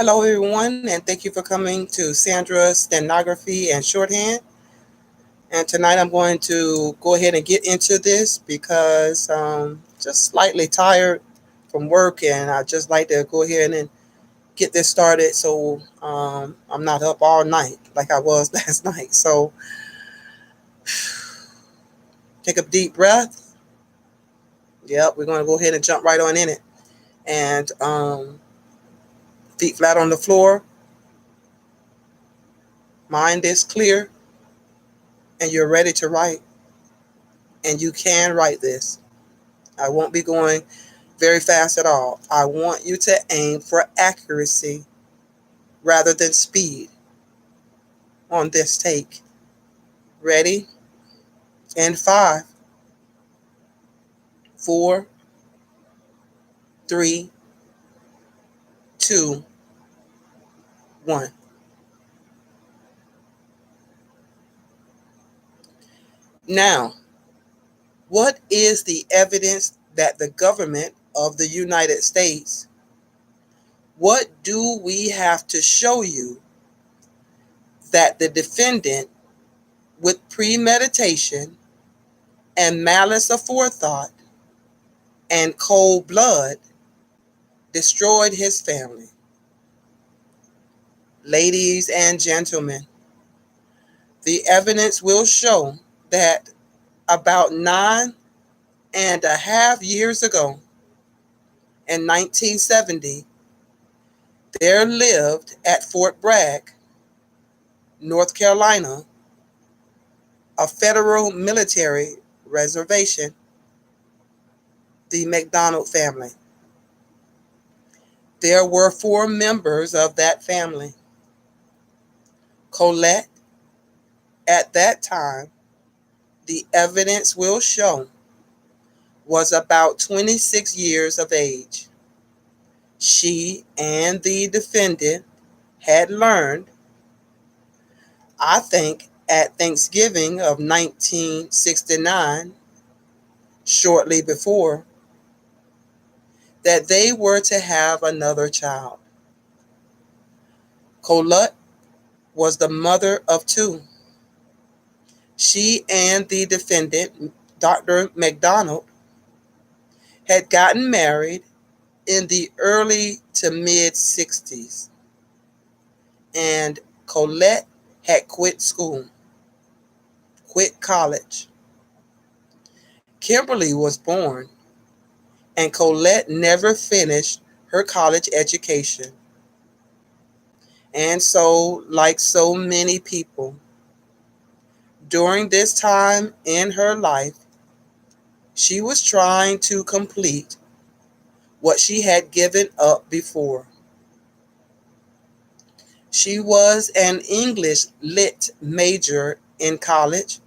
Hello, everyone, and thank you for coming to Sandra's Stenography and Shorthand. And tonight I'm going to go ahead and get into this because just slightly tired from work, and I just like to go ahead and get this started so I'm not up all night like I was last night. So take a deep breath. Yep, we're going to go ahead and jump right on in it. And feet flat on the floor, mind is clear, and you're ready to write. And you can write this. I won't be going very fast at all. I want you to aim for accuracy rather than speed on this take. Ready? In five, four, three, two, one. Now, what is the evidence that the government of the United States, what do we have to show you that the defendant, with premeditation and malice aforethought and cold blood, destroyed his family? Ladies and gentlemen, the evidence will show that about 9.5 years ago, in 1970, there lived at Fort Bragg, North Carolina, a federal military reservation, the MacDonald family. There were four members of that family. Colette, at that time, the evidence will show, was about 26 years of age. She and the defendant had learned, I think, at Thanksgiving of 1969, shortly before, that they were to have another child. Colette was the mother of two. She and the defendant, Dr. MacDonald, had gotten married in the early to mid 60s, and Colette had quit school, quit college. Kimberly was born, and Colette never finished her college education. And so, like so many people, during this time in her life, she was trying to complete what she had given up before. She was an English lit major in college,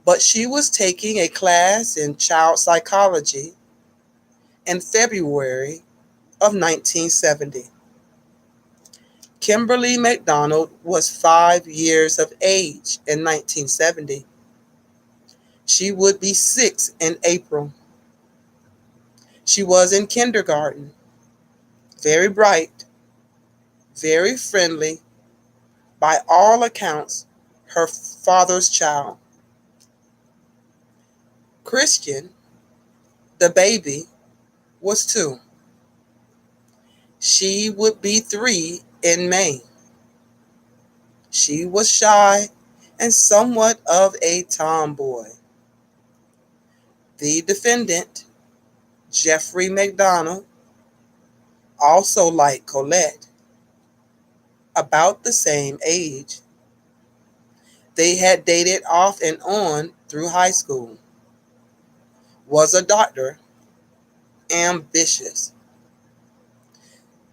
but she was taking a class in child psychology in February of 1970. Kimberly MacDonald was 5 years of age in 1970. She would be 6 in April. She was in kindergarten, very bright, very friendly, by all accounts, her father's child. Christian, the baby, was 2. She would be 3 in May. She was shy and somewhat of a tomboy. The defendant, Jeffrey MacDonald, also like Colette, about the same age. They had dated off and on through high school. Was a doctor, ambitious.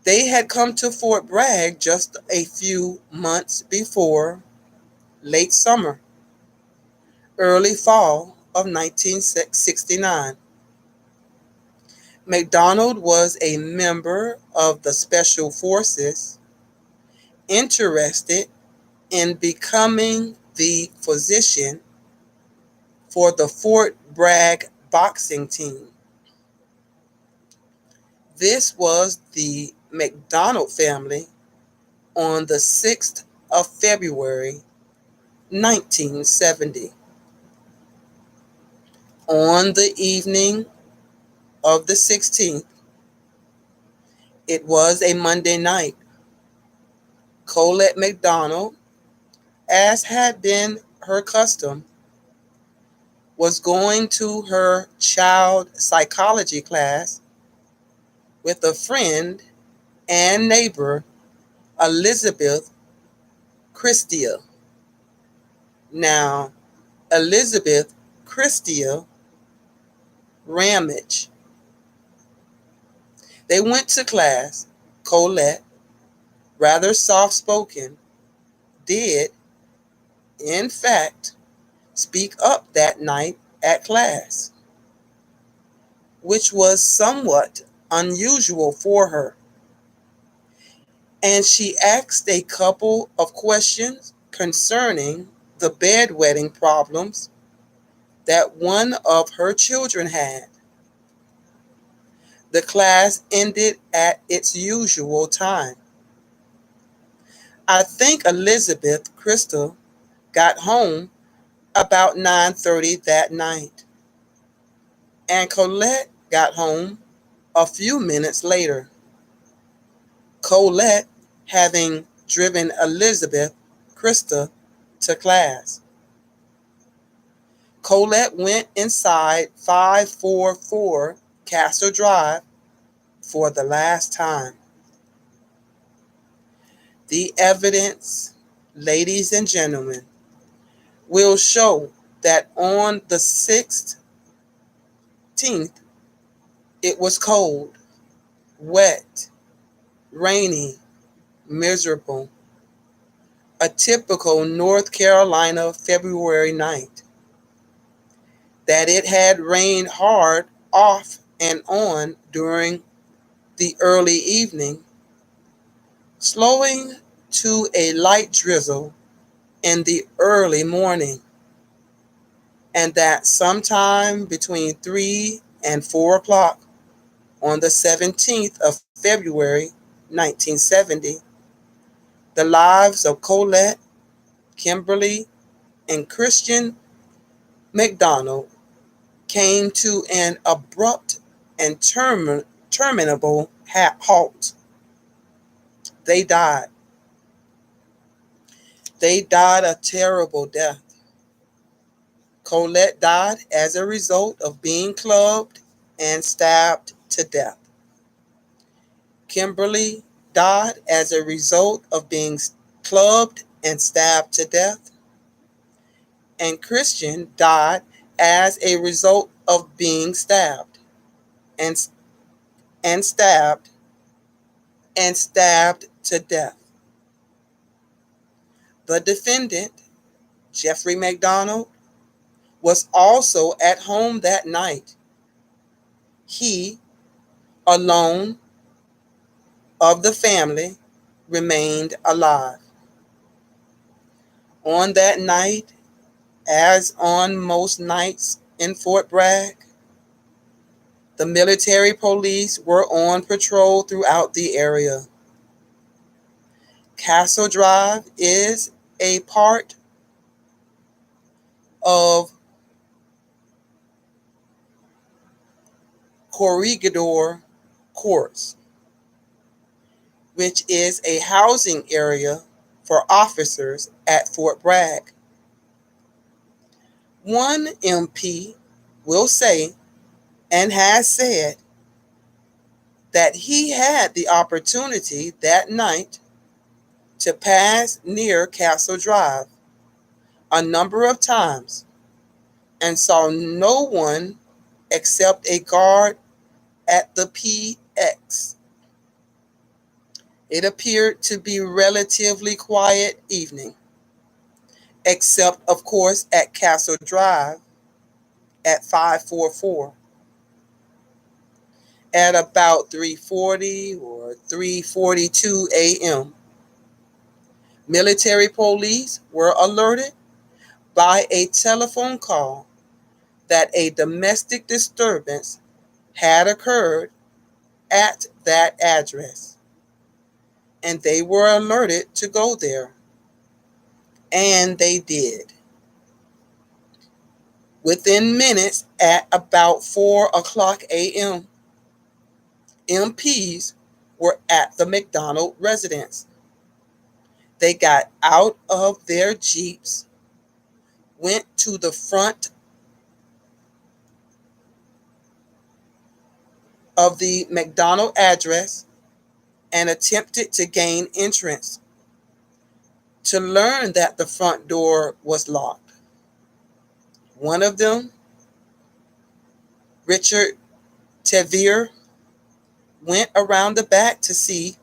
They had come to Fort Bragg just a few months before, late summer, early fall of 1969. MacDonald was a member of the Special Forces, interested in becoming the physician for the Fort Bragg boxing team. This was the MacDonald family on the 6th of February, 1970. On the evening of the 16th, it was a Monday night. Colette MacDonald, as had been her custom, was going to her child psychology class with a friend and neighbor, Elizabeth Christia. Now, Elizabeth Christia Ramage. They went to class. Colette, rather soft-spoken, did, in fact, speak up that night at class, which was somewhat unusual for her. And she asked a couple of questions concerning the bedwetting problems that one of her children had. The class ended at its usual time. I think Elizabeth Crystal got home about 9:30 that night, and Colette got home a few minutes later. Colette having driven Elizabeth Krista to class. Colette went inside 544 Castle Drive for the last time. The evidence, ladies and gentlemen, will show that on the 16th, it was cold, wet, rainy, miserable. A typical North Carolina February night. That it had rained hard off and on during the early evening, slowing to a light drizzle in the early morning, and that sometime between 3 and 4 o'clock on the 17th of February, 1970, the lives of Colette, Kimberly, and Christian MacDonald came to an abrupt and terminable halt. They died. They died a terrible death. Colette died as a result of being clubbed and stabbed to death. Kimberly died as a result of being clubbed and stabbed to death. And Christian died as a result of being stabbed and stabbed to death. The defendant, Jeffrey MacDonald, was also at home that night. He, alone of the family, remained alive. On that night, as on most nights in Fort Bragg, the military police were on patrol throughout the area. Castle Drive is a part of Corregidor Courts, which is a housing area for officers at Fort Bragg. One MP will say, and has said, that he had the opportunity that night to pass near Castle Drive a number of times and saw no one except a guard at the PX. It appeared to be a relatively quiet evening, except, of course, at Castle Drive at 544. At about 3:40 or 3:42 a.m., military police were alerted by a telephone call that a domestic disturbance had occurred at that address. and they were alerted to go there. And they did. Within minutes, at about 4 o'clock a.m., MPs were at the MacDonald residence. They got out of their Jeeps, went to the front of the MacDonald address, and attempted to gain entrance, to learn that the front door was locked. One of them, Richard Tevier, went around the back to see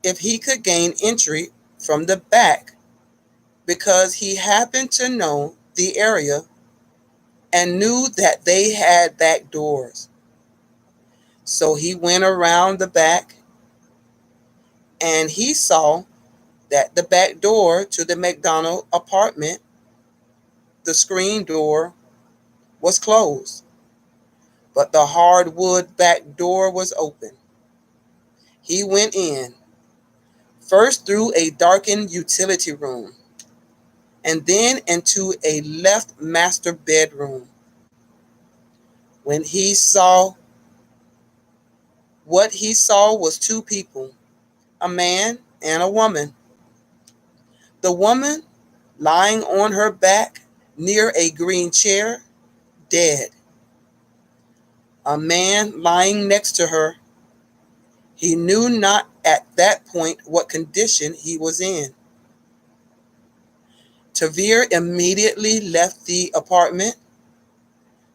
if he could gain entry from the back because he happened to know the area and knew that they had back doors. So he went around the back and he saw that the back door to the MacDonald apartment, the screen door, was closed, but the hardwood back door was open. He went in, first through a darkened utility room, and then into a left master bedroom. When he saw what he saw was two people, a man and a woman. The woman lying on her back near a green chair, dead. A man lying next to her. He knew not at that point what condition he was in. Tavir immediately left the apartment,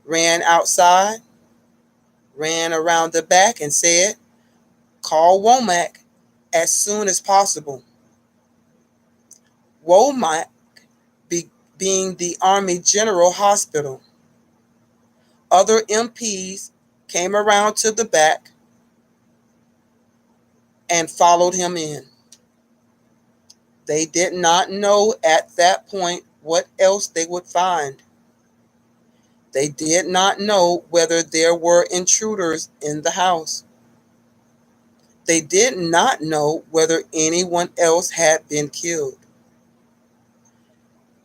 ran outside, ran around the back and said, "Call Womack as soon as possible." Womack being the Army General Hospital. Other MPs came around to the back and followed him in. They did not know at that point what else they would find. They did not know whether there were intruders in the house. They did not know whether anyone else had been killed.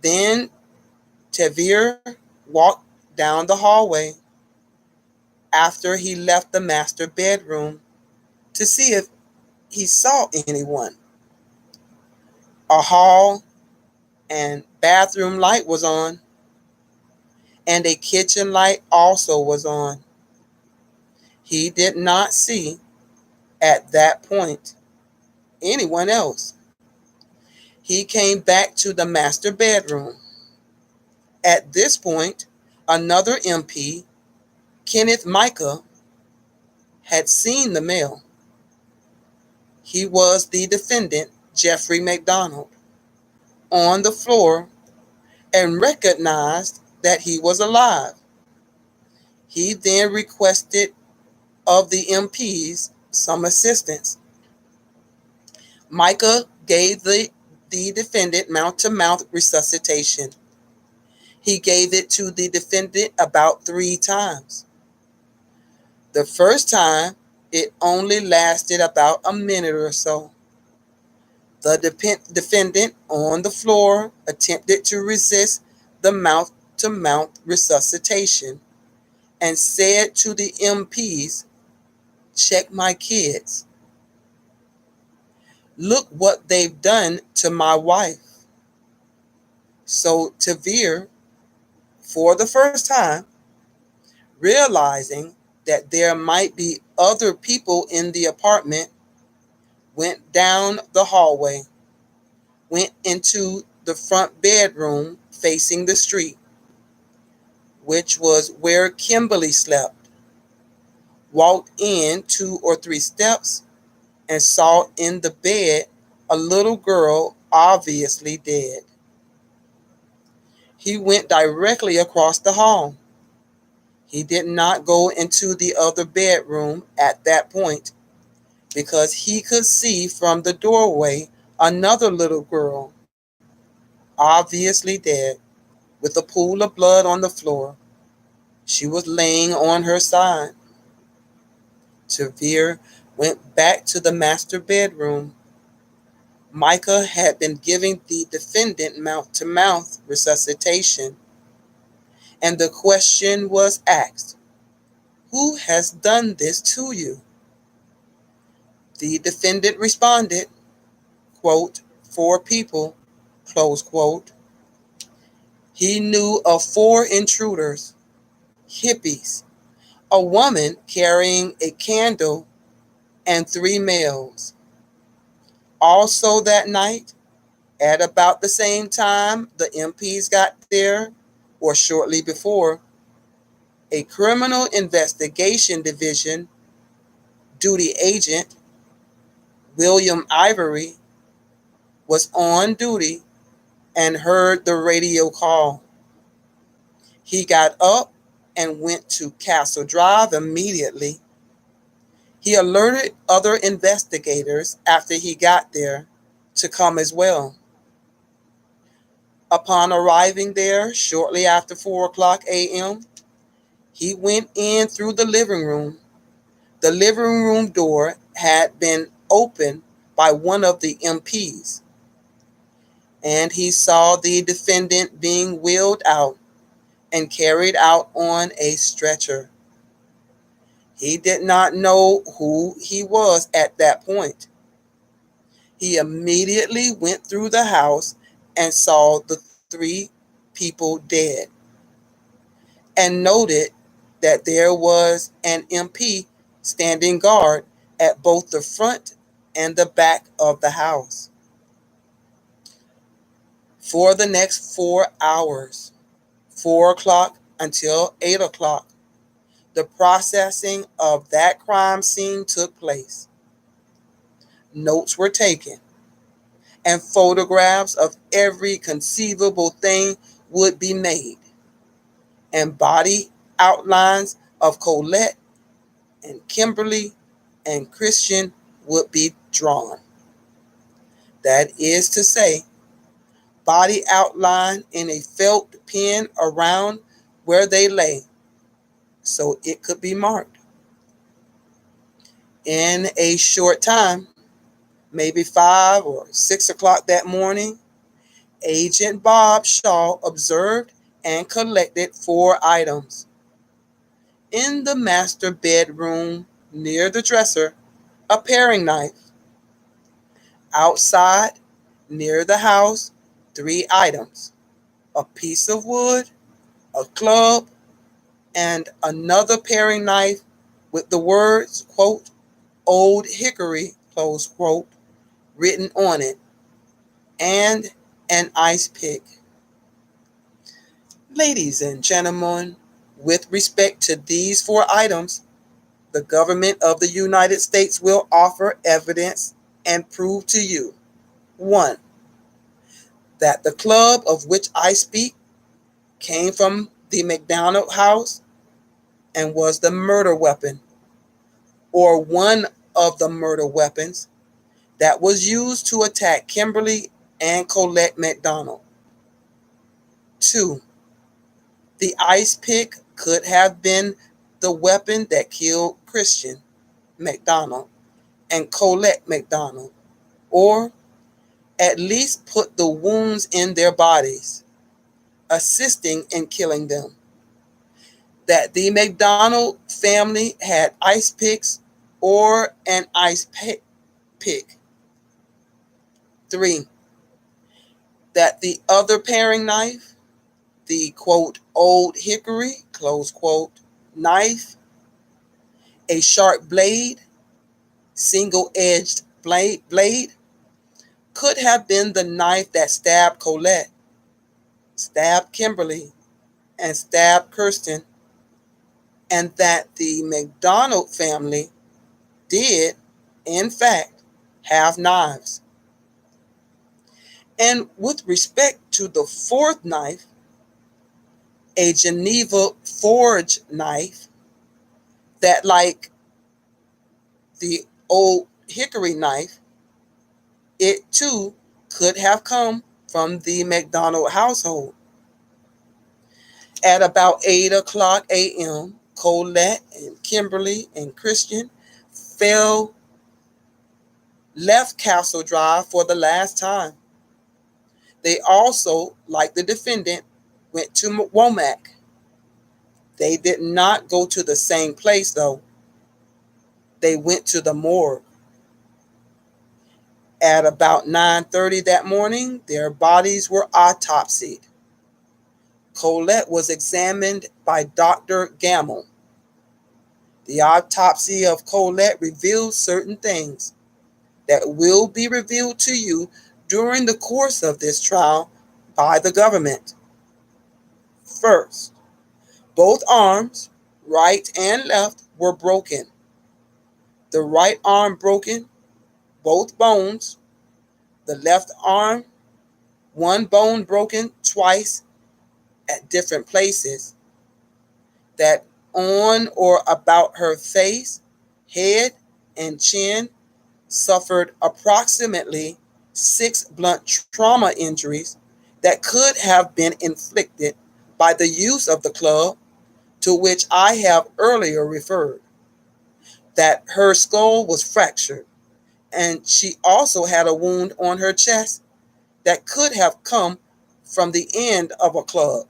Then Tavir walked down the hallway after he left the master bedroom to see if he saw anyone. A hall and bathroom light was on, and a kitchen light also was on. He did not see, at that point, anyone else. He came back to the master bedroom. At this point, another MP, Kenneth Micah, had seen the male. He was the defendant, Jeffrey MacDonald, on the floor and recognized that he was alive. He then requested of the MPs some assistance. Micah gave the defendant mouth-to-mouth resuscitation. He gave it to the defendant about 3 times. The first time, it only lasted about a minute or so. The defendant on the floor attempted to resist the mouth-to-mouth resuscitation and said to the MPs, "Check my kids. Look what they've done to my wife." So Tavir, for the first time, realizing that there might be other people in the apartment, went down the hallway, went into the front bedroom facing the street, which was where Kimberly slept, walked in 2 or 3 steps, and saw in the bed a little girl obviously dead. He went directly across the hall. He did not go into the other bedroom at that point because he could see from the doorway another little girl, obviously dead, with a pool of blood on the floor. She was laying on her side. Tavir went back to the master bedroom Micah had been giving the defendant mouth-to-mouth resuscitation, and the question was asked, "Who has done this to you?" The defendant responded, quote, "4 people," close quote. He knew of 4 intruders, hippies, a woman carrying a candle, and 3 males. Also that night, at about the same time the MPs got there, or shortly before, a criminal investigation division duty agent, William Ivory, was on duty and heard the radio call. He got up and went to Castle Drive immediately. He alerted other investigators after he got there to come as well. Upon arriving there shortly after 4:00 a.m., he went in through the living room. The living room door had been opened by one of the MPs, and he saw the defendant being wheeled out and carried out on a stretcher. He did not know who he was at that point. He immediately went through the house and saw the 3 people dead, and noted that there was an MP standing guard at both the front and the back of the house. For the next 4 hours, 4:00 until 8:00, the processing of that crime scene took place. Notes were taken, and photographs of every conceivable thing would be made, and body outlines of Colette and Kimberly and Christian would be drawn. That is to say, body outline in a felt pen around where they lay, so it could be marked. In a short time, maybe 5 or 6:00 that morning, Agent Bob Shaw observed and collected 4 items. In the master bedroom near the dresser, a paring knife. Outside, near the house, 3 items: a piece of wood, a club, and another paring knife with the words, quote, "Old Hickory," close quote, written on it, and an ice pick. Ladies and gentlemen, with respect to these 4 items, the government of the United States will offer evidence and prove to you: 1. That the club of which I speak came from the MacDonald house and was the murder weapon, or one of the murder weapons that was used to attack Kimberly and Colette MacDonald. 2. The ice pick could have been the weapon that killed Christian MacDonald and Colette MacDonald, or at least put the wounds in their bodies, assisting in killing them. That the MacDonald family had ice picks or an ice pick. 3. That the other paring knife, the quote, "Old Hickory," close quote, knife, a sharp blade, single-edged blade, could have been the knife that stabbed Colette, stabbed Kimberly, and stabbed Kirsten, and that the MacDonald family did, in fact, have knives. And with respect to the 4th knife, a Geneva forge knife, that, like the Old Hickory knife, it too could have come from the MacDonald household. At about 8:00 a.m., Colette and Kimberly and Christian fell left Castle Drive for the last time. They also, like the defendant, went to Womack. They did not go to the same place, though. They went to the morgue. At about 9:30 that morning, their bodies were autopsied. Colette was examined by Dr. Gamble. The autopsy of Colette revealed certain things that will be revealed to you during the course of this trial by the government. First, both arms, right and left, were broken. The right arm broken, both bones. The left arm, one bone broken twice at different places. That on or about her face, head, and chin suffered approximately 6 blunt trauma injuries that could have been inflicted by the use of the club to which I have earlier referred. That her skull was fractured, and she also had a wound on her chest that could have come from the end of a club.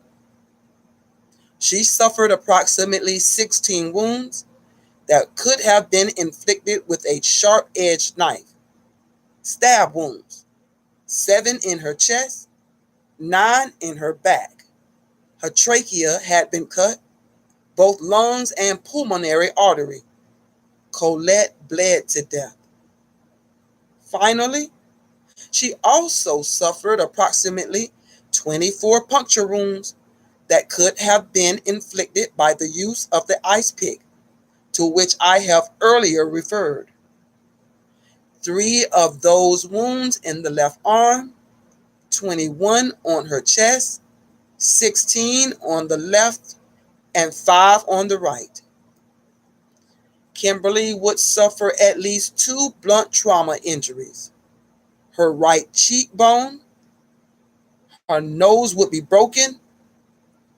She suffered approximately 16 wounds that could have been inflicted with a sharp-edged knife. Stab wounds, 7 in her chest, 9 in her back. Her trachea had been cut, both lungs and pulmonary artery. Colette bled to death. Finally, she also suffered approximately 24 puncture wounds that could have been inflicted by the use of the ice pick, to which I have earlier referred. 3 of those wounds in the left arm, 21 on her chest, 16 on the left, and 5 on the right. Kimberly would suffer at least 2 blunt trauma injuries. Her right cheekbone, her nose would be broken,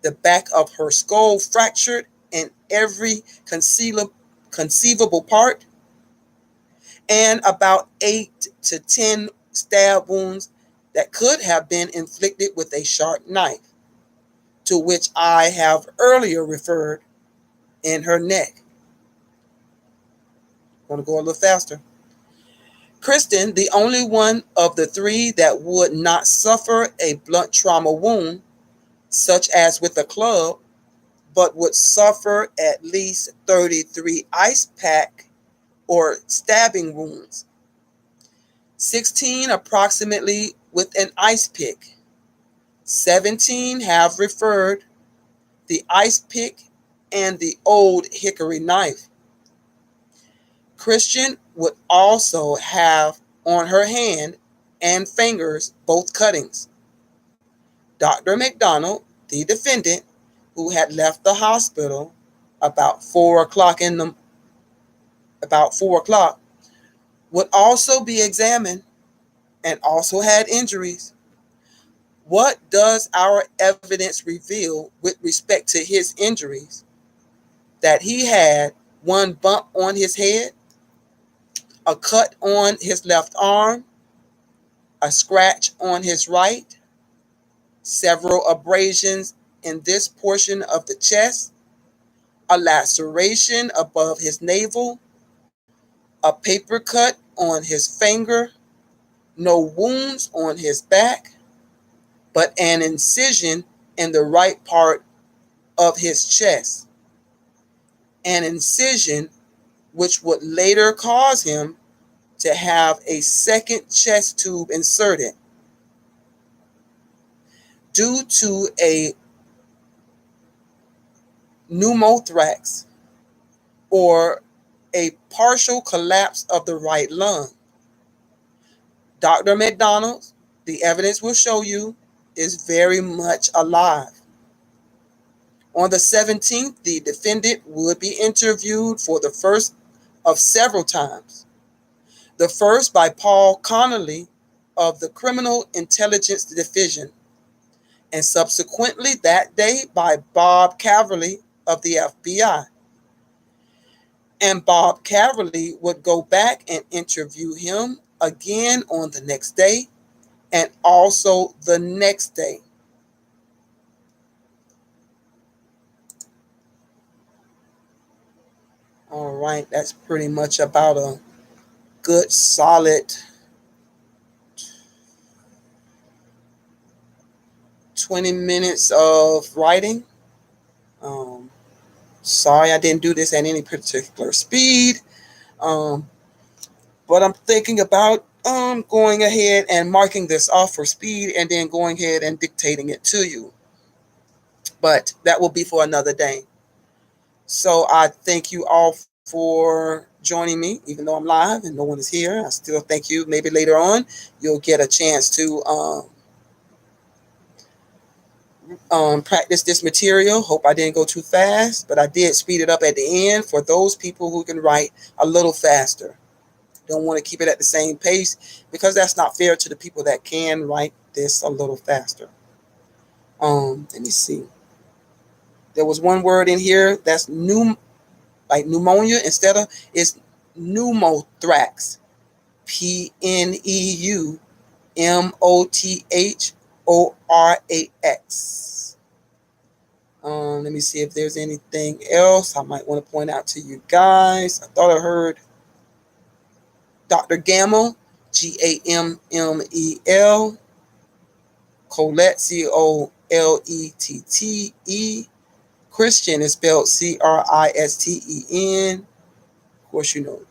the back of her skull fractured in every conceivable part, and about 8 to 10 stab wounds that could have been inflicted with a sharp knife, to which I have earlier referred, in her neck. I'm going to go a little faster. Kristen, the only one of the 3 that would not suffer a blunt trauma wound, such as with a club, but would suffer at least 33 ice pack or stabbing wounds, 16 approximately with an ice pick, 17 have referred the ice pick and the old hickory knife. Christian would also have on her hand and fingers both cuttings. Dr. MacDonald, the defendant, who had left the hospital about 4 o'clock, would also be examined and also had injuries. What does our evidence reveal with respect to his injuries? That he had 1 bump on his head, a cut on his left arm, a scratch on his right, several abrasions in this portion of the chest, a laceration above his navel, a paper cut on his finger, no wounds on his back, but an incision in the right part of his chest, an incision which would later cause him to have a second chest tube inserted due to a pneumothorax or a partial collapse of the right lung. Dr. MacDonald, the evidence will show you, is very much alive. On the 17th, the defendant would be interviewed for the first of several times. The first by Paul Connolly of the Criminal Intelligence Division, and subsequently that day by Bob Caverly of the FBI. And Bob Caverly would go back and interview him again on the next day and also the next day. All right, that's pretty much about a good solid 20 minutes of writing. Sorry I didn't do this at any particular speed, but I'm thinking about going ahead and marking this off for speed and then going ahead and dictating it to you. But that will be for another day. So I thank you all for joining me, even though I'm live and no one is here. I still thank you. Maybe later on you'll get a chance to practice this material. Hope I didn't go too fast, but I did speed it up at the end for those people who can write a little faster. Don't want to keep it at the same pace because that's not fair to the people that can write this a little faster. Let me see. There was one word in here that's new, like pneumonia. Instead of, it's pneumothorax. PNEUMOTHORAX. Let me see if there's anything else I might want to point out to you guys. I thought I heard Dr. Gamble, GAMMEL. Colette, COLETTE. Christian is spelled CRISTEN. Of course, you know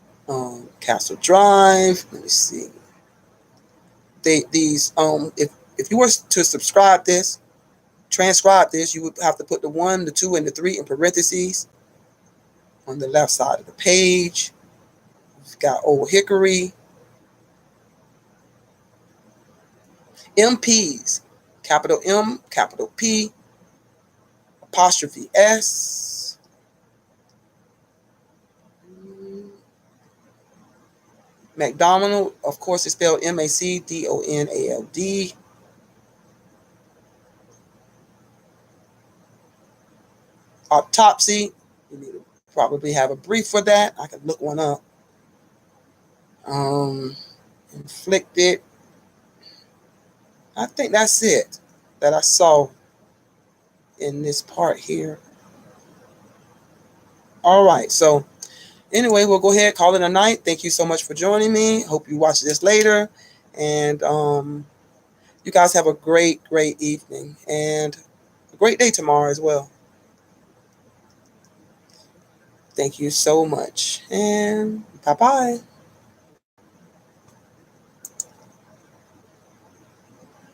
Castle Drive. Let me see. If you were to transcribe this, you would have to put the 1, the 2, and the 3 in parentheses on the left side of the page. We've got Old Hickory. MPs, capital M, capital P, apostrophe S. MacDonald, of course, is spelled MacDonald. Autopsy, you need to probably have a brief for that. I can look one up. Inflicted. I think that's it that I saw in this part here. All right, so anyway, we'll go ahead and call it a night. Thank you so much for joining me. Hope you watch this later. And you guys have a great evening and a great day tomorrow as well. Thank you so much. And bye-bye.